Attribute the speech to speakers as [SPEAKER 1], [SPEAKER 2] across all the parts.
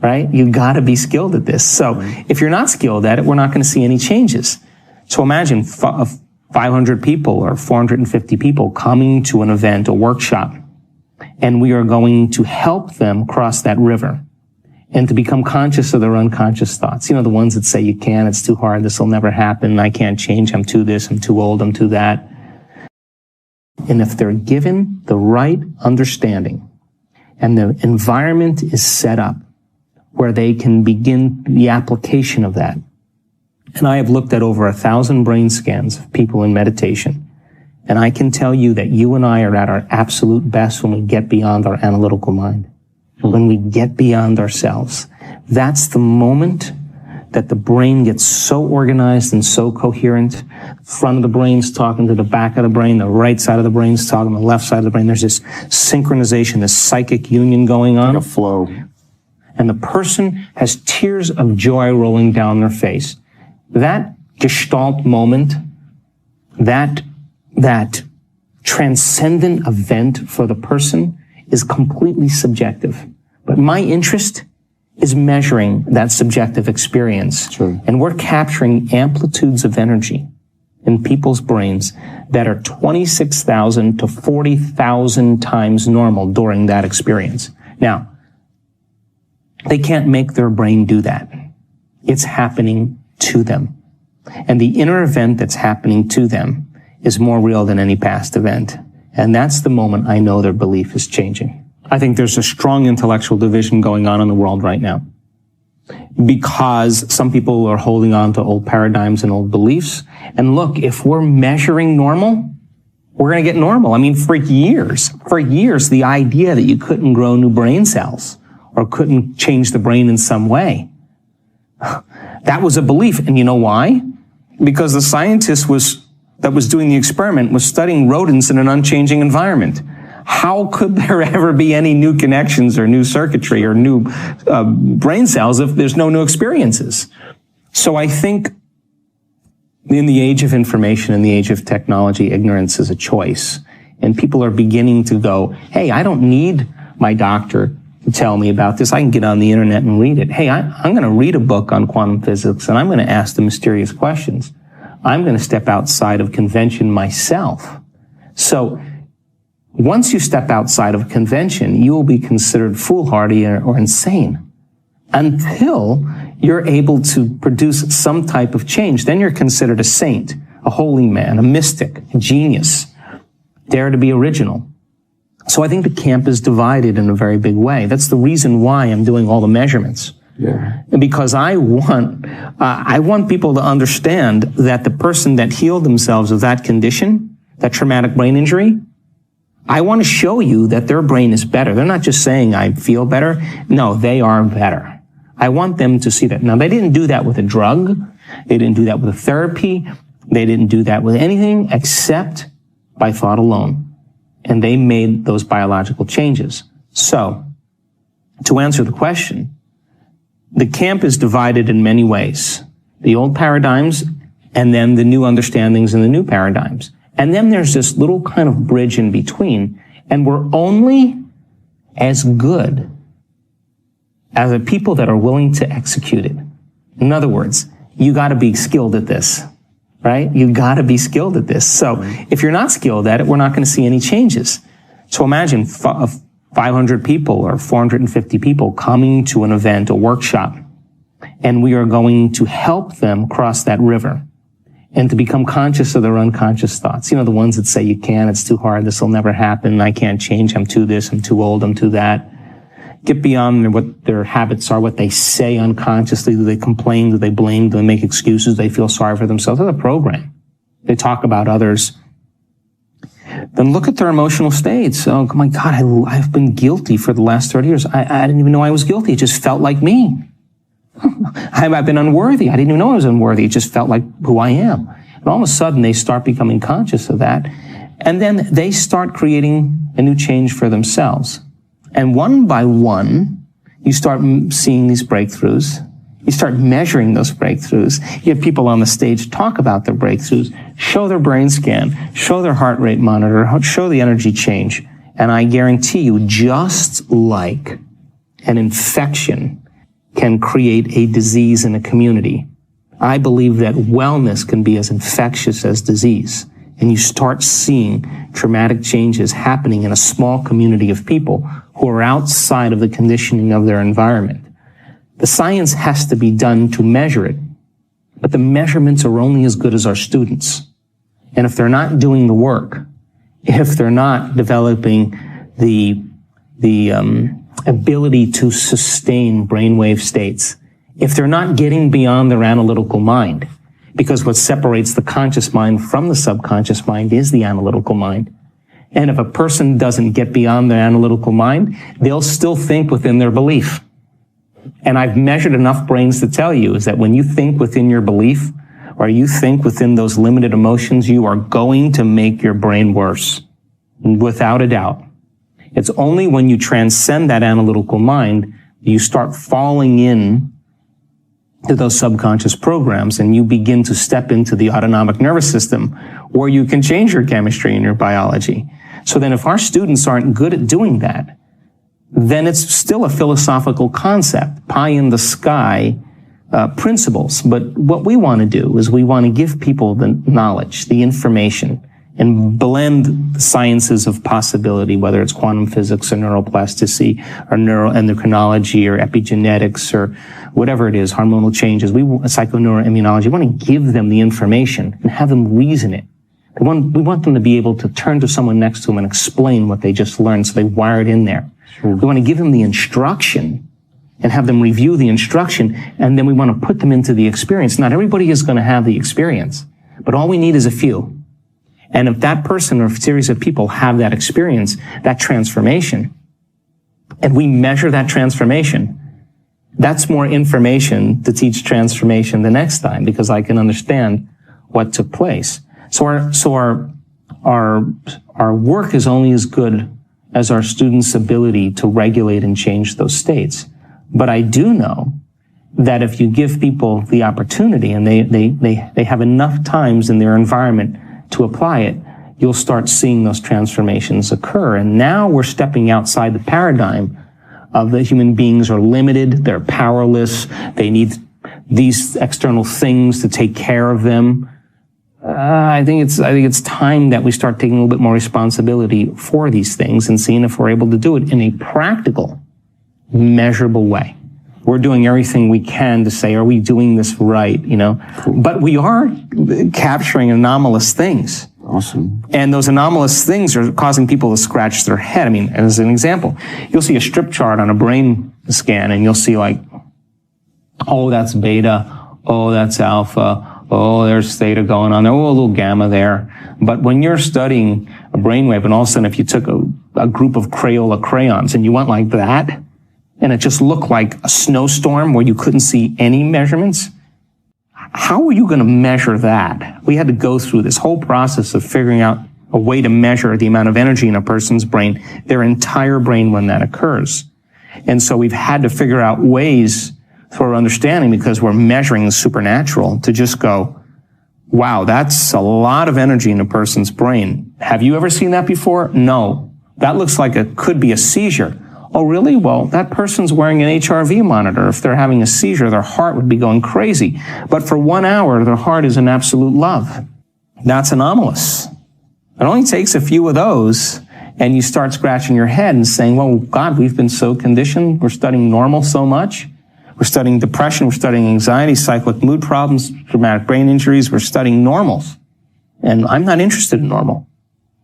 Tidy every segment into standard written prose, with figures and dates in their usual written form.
[SPEAKER 1] right? You got to be skilled at this. So if you're not skilled at it, we're not going to see any changes. So imagine 500 people or 450 people coming to an event, a workshop, and we are going to help them cross that river and to become conscious of their unconscious thoughts. You know, the ones that say, you can't, it's too hard, this will never happen, I can't change, I'm too this, I'm too old, I'm too that. And if they're given the right understanding and the environment is set up where they can begin the application of that. And I have looked at over 1,000 brain scans of people in meditation. And I can tell you that you and I are at our absolute best when we get beyond our analytical mind. When we get beyond ourselves. That's the moment that the brain gets so organized and so coherent. The front of the brain's talking to the back of the brain, the right side of the brain's talking to the left side of the brain. There's this synchronization, this psychic union going on.
[SPEAKER 2] Like a flow.
[SPEAKER 1] And the person has tears of joy rolling down their face. That gestalt moment, that transcendent event for the person is completely subjective. But my interest is measuring that subjective experience.
[SPEAKER 2] Sure.
[SPEAKER 1] And we're capturing amplitudes of energy in people's brains that are 26,000 to 40,000 times normal during that experience. Now, they can't make their brain do that. It's happening to them. And the inner event that's happening to them is more real than any past event. And that's the moment I know their belief is changing. I think there's a strong intellectual division going on in the world right now. Because some people are holding on to old paradigms and old beliefs. And look, if we're measuring normal, we're going to get normal. I mean, for years, the idea that you couldn't grow new brain cells or couldn't change the brain in some way, that was a belief. And you know why? Because the scientist that was doing the experiment was studying rodents in an unchanging environment. How could there ever be any new connections or new circuitry or new brain cells if there's no new experiences? So I think in the age of information, in the age of technology, ignorance is a choice. And people are beginning to go, hey, I don't need my doctor to tell me about this. I can get on the internet and read it. Hey, I'm going to read a book on quantum physics and I'm going to ask the mysterious questions. I'm going to step outside of convention myself. So once you step outside of convention, you will be considered foolhardy or insane until you're able to produce some type of change. Then you're considered a saint, a holy man, a mystic, a genius. Dare to be original. So I think the camp is divided in a very big way. That's the reason why I'm doing all the measurements.
[SPEAKER 2] Yeah.
[SPEAKER 1] Because I want people to understand that the person that healed themselves of that condition, that traumatic brain injury, I want to show you that their brain is better. They're not just saying, I feel better. No, they are better. I want them to see that. Now, they didn't do that with a drug. They didn't do that with a therapy. They didn't do that with anything except by thought alone. And they made those biological changes. So, to answer the question, the camp is divided in many ways. The old paradigms and then the new understandings and the new paradigms. And then there's this little kind of bridge in between, and we're only as good as the people that are willing to execute it. In other words, you got to be skilled at this, right? You got to be skilled at this. So if you're not skilled at it, we're not going to see any changes. So imagine 500 people or 450 people coming to an event, a workshop, and we are going to help them cross that river and to become conscious of their unconscious thoughts. You know, the ones that say, you can't, it's too hard, this will never happen, I can't change, I'm too this, I'm too old, I'm too that. Get beyond what their habits are, what they say unconsciously. Do they complain? Do they blame? Do they make excuses? Do they feel sorry for themselves? They're a program. They talk about others. Then look at their emotional states. Oh my God, I've been guilty for the last 30 years. I didn't even know I was guilty. It just felt like me. I've been unworthy. I didn't even know I was unworthy. It just felt like who I am. And all of a sudden, they start becoming conscious of that. And then they start creating a new change for themselves. And one by one, you start seeing these breakthroughs. You start measuring those breakthroughs. You have people on the stage talk about their breakthroughs, show their brain scan, show their heart rate monitor, show the energy change. And I guarantee you, just like an infection can create a disease in a community. I believe that wellness can be as infectious as disease. And you start seeing traumatic changes happening in a small community of people who are outside of the conditioning of their environment. The science has to be done to measure it, but the measurements are only as good as our students. And if they're not doing the work, if they're not developing the ability to sustain brainwave states, if they're not getting beyond their analytical mind, because what separates the conscious mind from the subconscious mind is the analytical mind. And if a person doesn't get beyond their analytical mind, they'll still think within their belief. And I've measured enough brains to tell you is that when you think within your belief, or you think within those limited emotions, you are going to make your brain worse, without a doubt. It's only when you transcend that analytical mind, you start falling in to those subconscious programs and you begin to step into the autonomic nervous system where you can change your chemistry and your biology. So then if our students aren't good at doing that, then it's still a philosophical concept, pie in the sky principles. But what we want to do is we want to give people the knowledge, the information, and blend the sciences of possibility, whether it's quantum physics or neuroplasticity or neuroendocrinology or epigenetics or whatever it is, hormonal changes. Psychoneuroimmunology. We want to give them the information and have them reason it. We want them to be able to turn to someone next to them and explain what they just learned so they wire it in there. Sure. We want to give them the instruction and have them review the instruction, and then we want to put them into the experience. Not everybody is going to have the experience, but all we need is a few. And if that person or a series of people have that experience, that transformation, and we measure that transformation, that's more information to teach transformation the next time, because I can understand what took place. So our work is only as good as our students' ability to regulate and change those states. But I do know that if you give people the opportunity and they have enough times in their environment to apply it, you'll start seeing those transformations occur. And now we're stepping outside the paradigm of the human beings are limited, they're powerless, they need these external things to take care of them. I think it's time that we start taking a little bit more responsibility for these things and seeing if we're able to do it in a practical, measurable way. We're doing everything we can to say, are we doing this right, But we are capturing anomalous things.
[SPEAKER 2] Awesome.
[SPEAKER 1] And those anomalous things are causing people to scratch their head. I mean, as an example, you'll see a strip chart on a brain scan and you'll see like, oh, that's beta, oh, that's alpha, oh, there's theta going on there, oh, a little gamma there. But when you're studying a brainwave and all of a sudden if you took a group of Crayola crayons and you went like that, and it just looked like a snowstorm where you couldn't see any measurements, how are you going to measure that? We had to go through this whole process of figuring out a way to measure the amount of energy in a person's brain, their entire brain when that occurs. And so we've had to figure out ways for understanding, because we're measuring the supernatural, to just go, wow, that's a lot of energy in a person's brain. Have you ever seen that before? No. That looks like it could be a seizure. Oh, really? Well, that person's wearing an HRV monitor. If they're having a seizure, their heart would be going crazy. But for 1 hour, their heart is in absolute love. That's anomalous. It only takes a few of those, and you start scratching your head and saying, well, God, we've been so conditioned. We're studying normal so much. We're studying depression. We're studying anxiety, cyclic mood problems, traumatic brain injuries. We're studying normals. And I'm not interested in normal.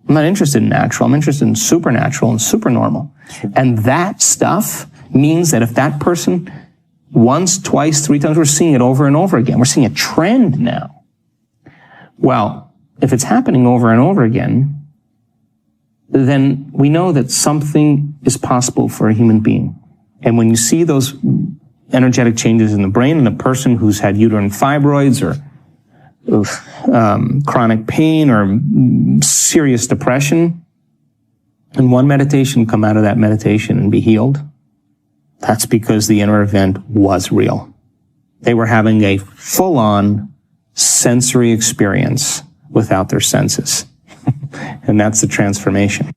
[SPEAKER 1] I'm not interested in natural. I'm interested in supernatural and supernormal. And that stuff means that if that person once, twice, 3 times, we're seeing it over and over again. We're seeing a trend now. Well, if it's happening over and over again, then we know that something is possible for a human being. And when you see those energetic changes in the brain in a person who's had uterine fibroids or chronic pain or serious depression, and one meditation come out of that meditation and be healed, that's because the inner event was real. They were having a full-on sensory experience without their senses. And that's the transformation.